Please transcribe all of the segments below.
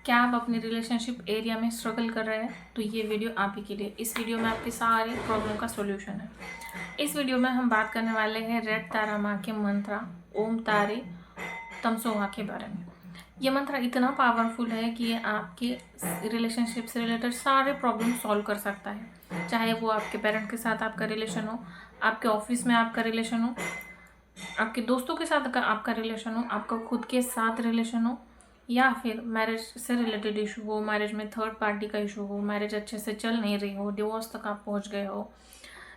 क्या आप अपनी रिलेशनशिप एरिया में स्ट्रगल कर रहे हैं? तो ये वीडियो आप ही के लिए। इस वीडियो में आपके सारे प्रॉब्लम का सॉल्यूशन है। इस वीडियो में हम बात करने वाले हैं रेड तारा माँ के मंत्र ओम तारे तमसोहा के बारे में। ये मंत्र इतना पावरफुल है कि ये आपके रिलेशनशिप से रिलेटेड सारे प्रॉब्लम सॉल्व कर सकता है। चाहे वो आपके पेरेंट के साथ आपका रिलेशन हो, आपके ऑफिस में आपका रिलेशन हो, आपके दोस्तों के साथ आपका रिलेशन हो, आपका खुद के साथ रिलेशन हो, या फिर मैरिज से रिलेटेड इशू हो, मैरिज में थर्ड पार्टी का इशू हो, मैरिज अच्छे से चल नहीं रही हो, डिवोर्स तक आप पहुंच गए हो,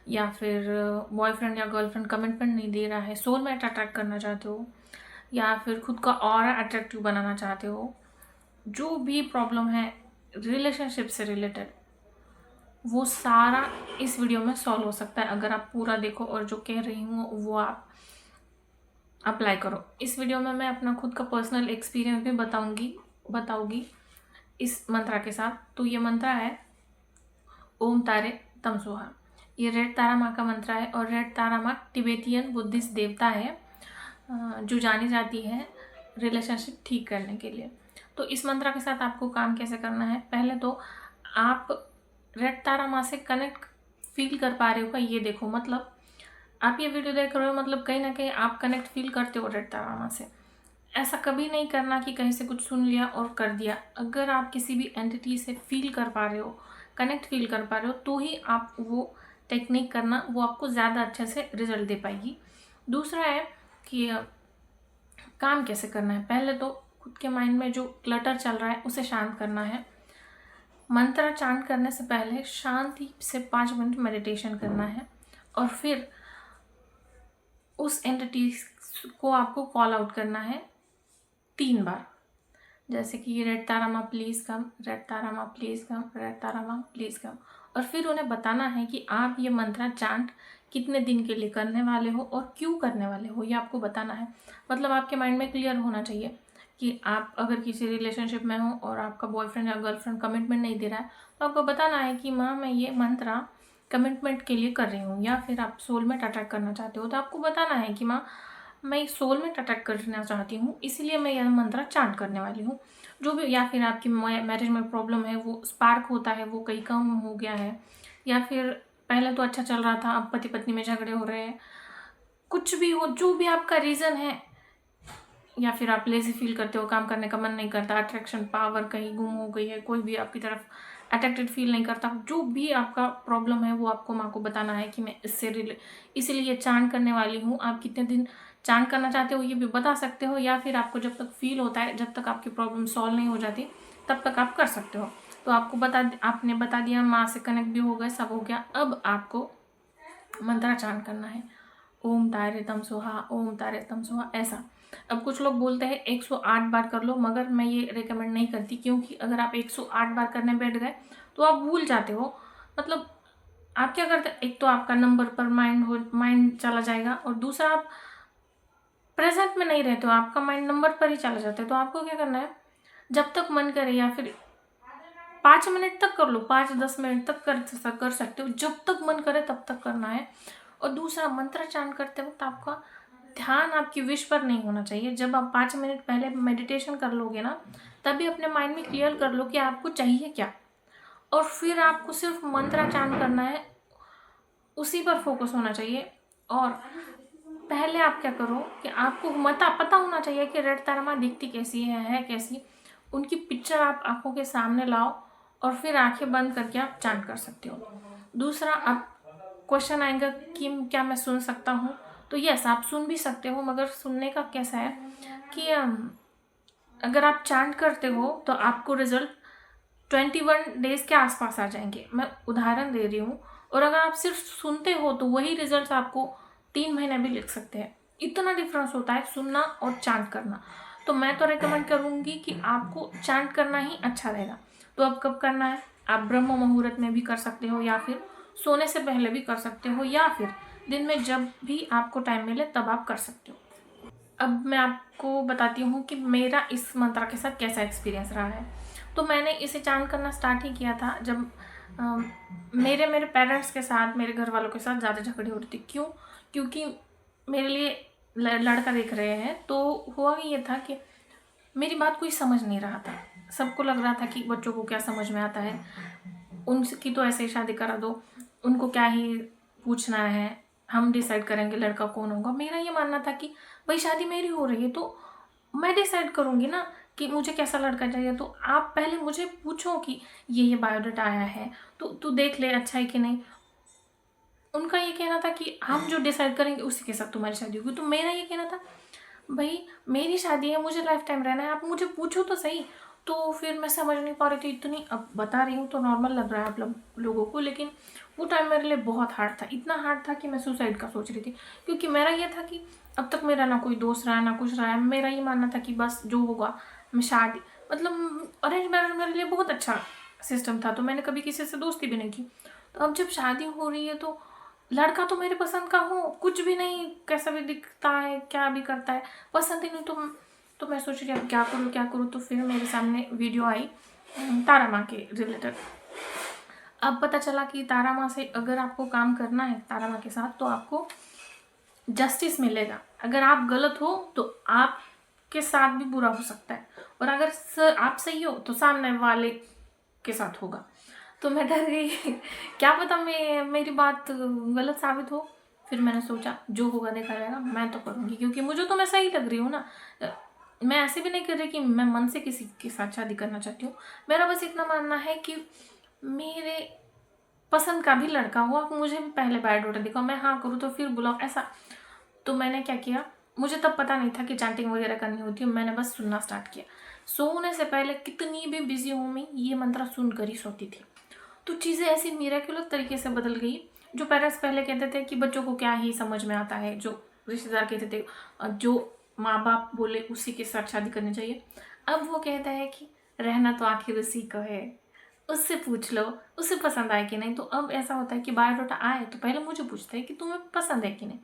या फिर बॉयफ्रेंड या गर्लफ्रेंड कमिटमेंट नहीं दे रहा है, सोलमेट अट्रैक्ट करना चाहते हो, या फिर खुद का ऑरा अट्रैक्टिव बनाना चाहते हो। जो भी प्रॉब्लम है रिलेशनशिप से रिलेटेड, वो सारा इस वीडियो में सॉल्व हो सकता है अगर आप पूरा देखो और जो कह रही हूँ वो आप अप्लाई करो। इस वीडियो में मैं अपना खुद का पर्सनल एक्सपीरियंस भी बताऊंगी इस मंत्रा के साथ। तो ये मंत्रा है ओम तारे तमसोहा। ये रेड तारा माँ का मंत्रा है और रेड तारा माँ तिब्बतियन बुद्धिस्ट देवता है जो जानी जाती है रिलेशनशिप ठीक करने के लिए। तो इस मंत्रा के साथ आपको काम कैसे करना है? पहले तो आप रेड तारा माँ से कनेक्ट फील कर पा रहे हो क्या, ये देखो। मतलब आप ये वीडियो देख रहे हो, मतलब कहीं ना कहीं आप कनेक्ट फील करते हो रेड तारा माँ से। ऐसा कभी नहीं करना कि कहीं से कुछ सुन लिया और कर दिया। अगर आप किसी भी एंटिटी से फील कर पा रहे हो, कनेक्ट फील कर पा रहे हो, तो ही आप वो टेक्निक करना, वो आपको ज़्यादा अच्छे से रिजल्ट दे पाएगी। दूसरा है कि काम कैसे करना है। पहले तो खुद के माइंड में जो क्लटर चल रहा है उसे शांत करना है। मंत्र चांट करने से पहले शांति से 5 मिनट मेडिटेशन करना है और फिर उस एंटिटी को आपको कॉल आउट करना है 3 बार। जैसे कि रेड तारा माँ प्लीज़ कम, रेड तारा माँ प्लीज़ कम, रेड तारा माँ प्लीज़ कम। और फिर उन्हें बताना है कि आप ये मंत्र चांट कितने दिन के लिए करने वाले हो और क्यों करने वाले हो, ये आपको बताना है। मतलब आपके माइंड में क्लियर होना चाहिए कि आप अगर किसी रिलेशनशिप में हो और आपका बॉयफ्रेंड या गर्लफ्रेंड कमिटमेंट नहीं दे रहा है, तो आपको बताना है कि माँ मैं ये मंत्र कमिटमेंट के लिए कर रही हूँ। या फिर आप सोलमेट अटैक करना चाहते हो तो आपको बताना है कि माँ मैं सोलमेट अटैक करना चाहती हूँ, इसलिए मैं यह मंत्र चांट करने वाली हूँ। जो भी, या फिर आपकी मैरिज में प्रॉब्लम है, वो स्पार्क होता है वो कहीं कम हो गया है, या फिर पहले तो अच्छा चल रहा था अब पति पत्नी में झगड़े हो रहे हैं, कुछ भी हो, जो भी आपका रीज़न है, या फिर आप लेजी फील करते हो, काम करने का मन नहीं करता, अट्रैक्शन पावर कहीं गुम हो गई है, कोई भी आपकी तरफ अट्रैक्टेड फील नहीं करता, जो भी आपका प्रॉब्लम है वो आपको माँ को बताना है कि मैं इसीलिए चांट करने वाली हूँ। आप कितने दिन चांट करना चाहते हो ये भी बता सकते हो, या फिर आपको जब तक फील होता है, जब तक आपकी प्रॉब्लम सॉल्व नहीं हो जाती तब तक आप कर सकते हो। तो आपने बता दिया, माँ से कनेक्ट भी हो गए, सब हो गया। अब आपको मंत्र चांट करना है ओम तारे तम सोहा, ओम तारे तम सोहा, ऐसा। अब कुछ लोग बोलते हैं 108 बार कर लो, मगर मैं ये रिकमेंड नहीं करती, क्योंकि अगर आप 108 बार करने बैठ गए तो आप भूल जाते हो। मतलब आप क्या करते हैं, एक तो आपका नंबर पर माइंड चला जाएगा, और दूसरा आप प्रेजेंट में नहीं रहते हो, आपका माइंड नंबर पर ही चला जाता है। तो आपको क्या करना है, जब तक मन करे, या फिर 5 मिनट तक कर लो, 5-10 मिनट तक कर सकते हो, जब तक मन करे तब तक करना है। और दूसरा, मंत्र चांट करते वक्त आपका ध्यान आपकी विश पर नहीं होना चाहिए। जब आप 5 मिनट पहले मेडिटेशन कर लोगे ना, तभी अपने माइंड में क्लियर कर लो कि आपको चाहिए क्या, और फिर आपको सिर्फ मंत्र चांट करना है, उसी पर फोकस होना चाहिए। और पहले आप क्या करो कि आपको पता होना चाहिए कि रेड तारा माँ दिखती कैसी है कैसी, उनकी पिक्चर आप आंखों के सामने लाओ और फिर आंखें बंद करके आप चांट कर सकते हो। दूसरा, आप क्वेश्चन आएगा कि क्या मैं सुन सकता हूँ, तो यस आप सुन भी सकते हो, मगर सुनने का कैसा है कि अगर आप चांट करते हो तो आपको रिजल्ट 21 डेज के आसपास आ जाएंगे, मैं उदाहरण दे रही हूँ। और अगर आप सिर्फ सुनते हो तो वही रिजल्ट आपको 3 महीने भी लिख सकते हैं। इतना डिफरेंस होता है सुनना और चांट करना। तो मैं तो रिकमेंड करूँगी कि आपको चांट करना ही अच्छा रहेगा। तो अब कब करना है, आप ब्रह्म मुहूर्त में भी कर सकते हो, या फिर सोने से पहले भी कर सकते हो, या फिर दिन में जब भी आपको टाइम मिले तब आप कर सकते हो। अब मैं आपको बताती हूँ कि मेरा इस मंत्र के साथ कैसा एक्सपीरियंस रहा है। तो मैंने इसे चांट करना स्टार्ट ही किया था जब मेरे पेरेंट्स के साथ, मेरे घर वालों के साथ ज़्यादा झगड़े हो रही थी। क्यों? क्योंकि मेरे लिए लड़का देख रहे हैं, तो हुआ ये था कि मेरी बात कोई समझ नहीं रहा था। सबको लग रहा था कि बच्चों को क्या समझ में आता है, उनकी तो ऐसे ही शादी करा दो, उनको क्या ही पूछना है, हम डिसाइड करेंगे लड़का कौन होगा। मेरा ये मानना था कि भाई शादी मेरी हो रही है तो मैं डिसाइड करूँगी ना कि मुझे कैसा लड़का चाहिए। तो आप पहले मुझे पूछो कि ये बायोडाटा आया है तो तू देख ले अच्छा है कि नहीं। उनका ये कहना था कि हम जो डिसाइड करेंगे उसी के साथ तुम्हारी शादी होगी। तो मेरा ये कहना था भाई मेरी शादी है, मुझे लाइफ टाइम रहना है, आप मुझे पूछो तो सही। तो फिर मैं समझ नहीं पा रही थी इतनी, अब बता रही हूँ तो नॉर्मल लग रहा है आप लोगों को, लेकिन वो टाइम मेरे लिए बहुत हार्ड था। इतना हार्ड था कि मैं सुसाइड का सोच रही थी, क्योंकि मेरा ये था कि अब तक मेरा ना कोई दोस्त रहा है ना कुछ रहा है। मेरा ये मानना था कि बस जो होगा मैं शादी, मतलब अरेंज मैरिज मेरे लिए बहुत अच्छा सिस्टम था, तो मैंने कभी किसी से दोस्ती भी नहीं की। तो अब जब शादी हो रही है तो लड़का तो मेरे पसंद का हो, कुछ भी नहीं, कैसा भी दिखता है क्या भी करता है पसंद ही नहीं। तो मैं सोच रही अब क्या करूँ। तो फिर मेरे सामने वीडियो आई तारा माँ के रिलेटेड। अब पता चला कि तारा माँ से अगर आपको काम करना है तारा माँ के साथ तो आपको जस्टिस मिलेगा। अगर आप गलत हो तो आपके साथ भी बुरा हो सकता है, और अगर आप सही हो तो सामने वाले के साथ होगा। तो मैं डर गई क्या पता मेरी बात गलत साबित हो। फिर मैंने सोचा जो होगा देखा जाएगा, मैं तो करूँगी क्योंकि मुझे तो मैं सही लग रही हूँ ना। मैं ऐसे भी नहीं कर रही कि मैं मन से किसी के साथ शादी करना चाहती हूँ। मेरा बस इतना मानना है कि मेरे पसंद का भी लड़का हो, आप मुझे भी पहले बायोडाटा दिखाओ, मैं हाँ करूँ तो फिर बुलाओ ऐसा। तो मैंने क्या किया, मुझे तब पता नहीं था कि चैंटिंग वगैरह करनी होती है, मैंने बस सुनना स्टार्ट किया। सोने से पहले कितनी भी बिजी हूँ मैं ये मंत्र सुनकर ही सोती थी। तो चीज़ें ऐसी मिरेक्युलर तरीके से बदल गई। जो पेरेंट्स पहले कहते थे कि बच्चों को क्या ही समझ में आता है, जो रिश्तेदार कहते थे, जो माँ बाप बोले उसी के साथ शादी करनी चाहिए, अब वो कहता है कि रहना तो आखिर उसी को है, उससे पूछ लो उसे पसंद आए कि नहीं। तो अब ऐसा होता है कि बायोडाटा आए तो पहले मुझे पूछते हैं कि तुम्हें पसंद है कि नहीं।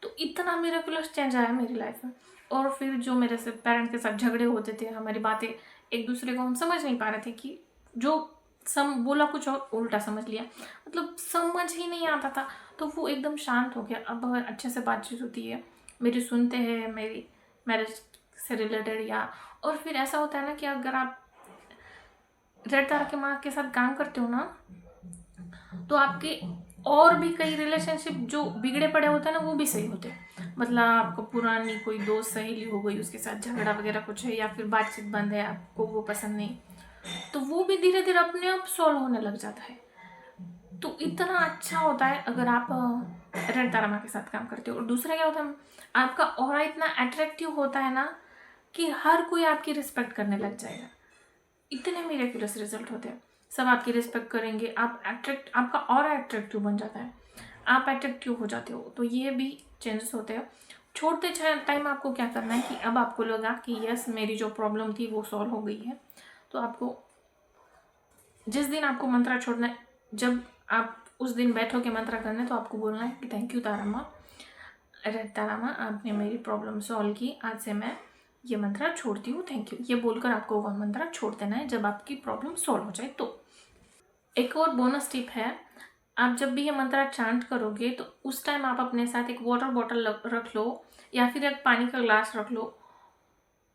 तो इतना मिरेक्युलस चेंज आया मेरी लाइफ में। और फिर जो मेरे से पेरेंट्स के साथ झगड़े होते थे, हमारी बातें एक दूसरे को हम समझ नहीं पा रहे थे कि जो बोला कुछ और उल्टा समझ लिया, मतलब समझ ही नहीं आता था। तो वो एकदम शांत हो गया, अब अच्छे से बातचीत होती है, मेरी सुनते हैं मेरी मैरिज से रिलेटेड। या और फिर ऐसा होता है ना कि अगर आप रेड तारा के माँ के साथ काम करते हो ना तो आपके और भी कई रिलेशनशिप जो बिगड़े पड़े होते हैं ना वो भी सही होते हैं। मतलब आपको पुरानी कोई दोस्त सहेली हो गई, उसके साथ झगड़ा वगैरह कुछ है या फिर बातचीत बंद है, आपको वो पसंद नहीं, तो वो भी धीरे धीरे अपने आप सॉल्व होने लग जाता है। तो इतना अच्छा होता है अगर आप रेड तारा माँ के साथ काम करते हो। और दूसरा क्या होता है, आपका ऑरा इतना अट्रैक्टिव होता है ना कि हर कोई आपकी रिस्पेक्ट करने लग जाएगा। इतने मिरेक्युलस रिजल्ट होते हैं, सब आपकी रिस्पेक्ट करेंगे, आपका और अट्रैक्टिव बन जाता है, आप अट्रैक्टिव हो जाते हो। तो ये भी चेंजेस होते हैं। छोड़ते टाइम आपको क्या करना है कि अब आपको लगा कि यस मेरी जो प्रॉब्लम थी वो सॉल्व हो गई है, तो आपको जिस दिन आपको मंत्रा छोड़ना है, जब आप उस दिन बैठोगे मंत्रा करने, तो आपको बोलना है कि थैंक यू तारा माँ, रेड तारा माँ, आपने मेरी प्रॉब्लम सॉल्व की, आज से मैं ये मंत्रा छोड़ती हूँ, थैंक यू। ये बोलकर आपको वह मंत्रा छोड़ देना है जब आपकी प्रॉब्लम सॉल्व हो जाए। तो एक और बोनस टिप है, आप जब भी ये मंत्रा चांट करोगे तो उस टाइम आप अपने साथ एक वाटर बॉटल रख लो या फिर एक पानी का ग्लास रख लो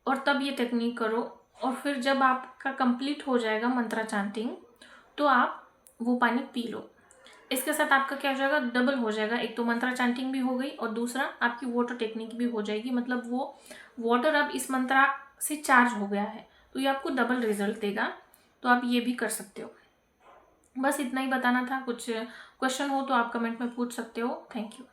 और तब ये टेक्निक करो। और फिर जब आपका कंप्लीट हो जाएगा मंत्रा चांटिंग तो आप वो पानी पी लो। इसके साथ आपका क्या हो जाएगा, डबल हो जाएगा, एक तो मंत्रा चांटिंग भी हो गई और दूसरा आपकी वाटर टेक्निक भी हो जाएगी। मतलब वो वाटर अब इस मंत्रा से चार्ज हो गया है, तो ये आपको डबल रिजल्ट देगा। तो आप ये भी कर सकते हो। बस इतना ही बताना था। कुछ क्वेश्चन हो तो आप कमेंट में पूछ सकते हो। Thank you.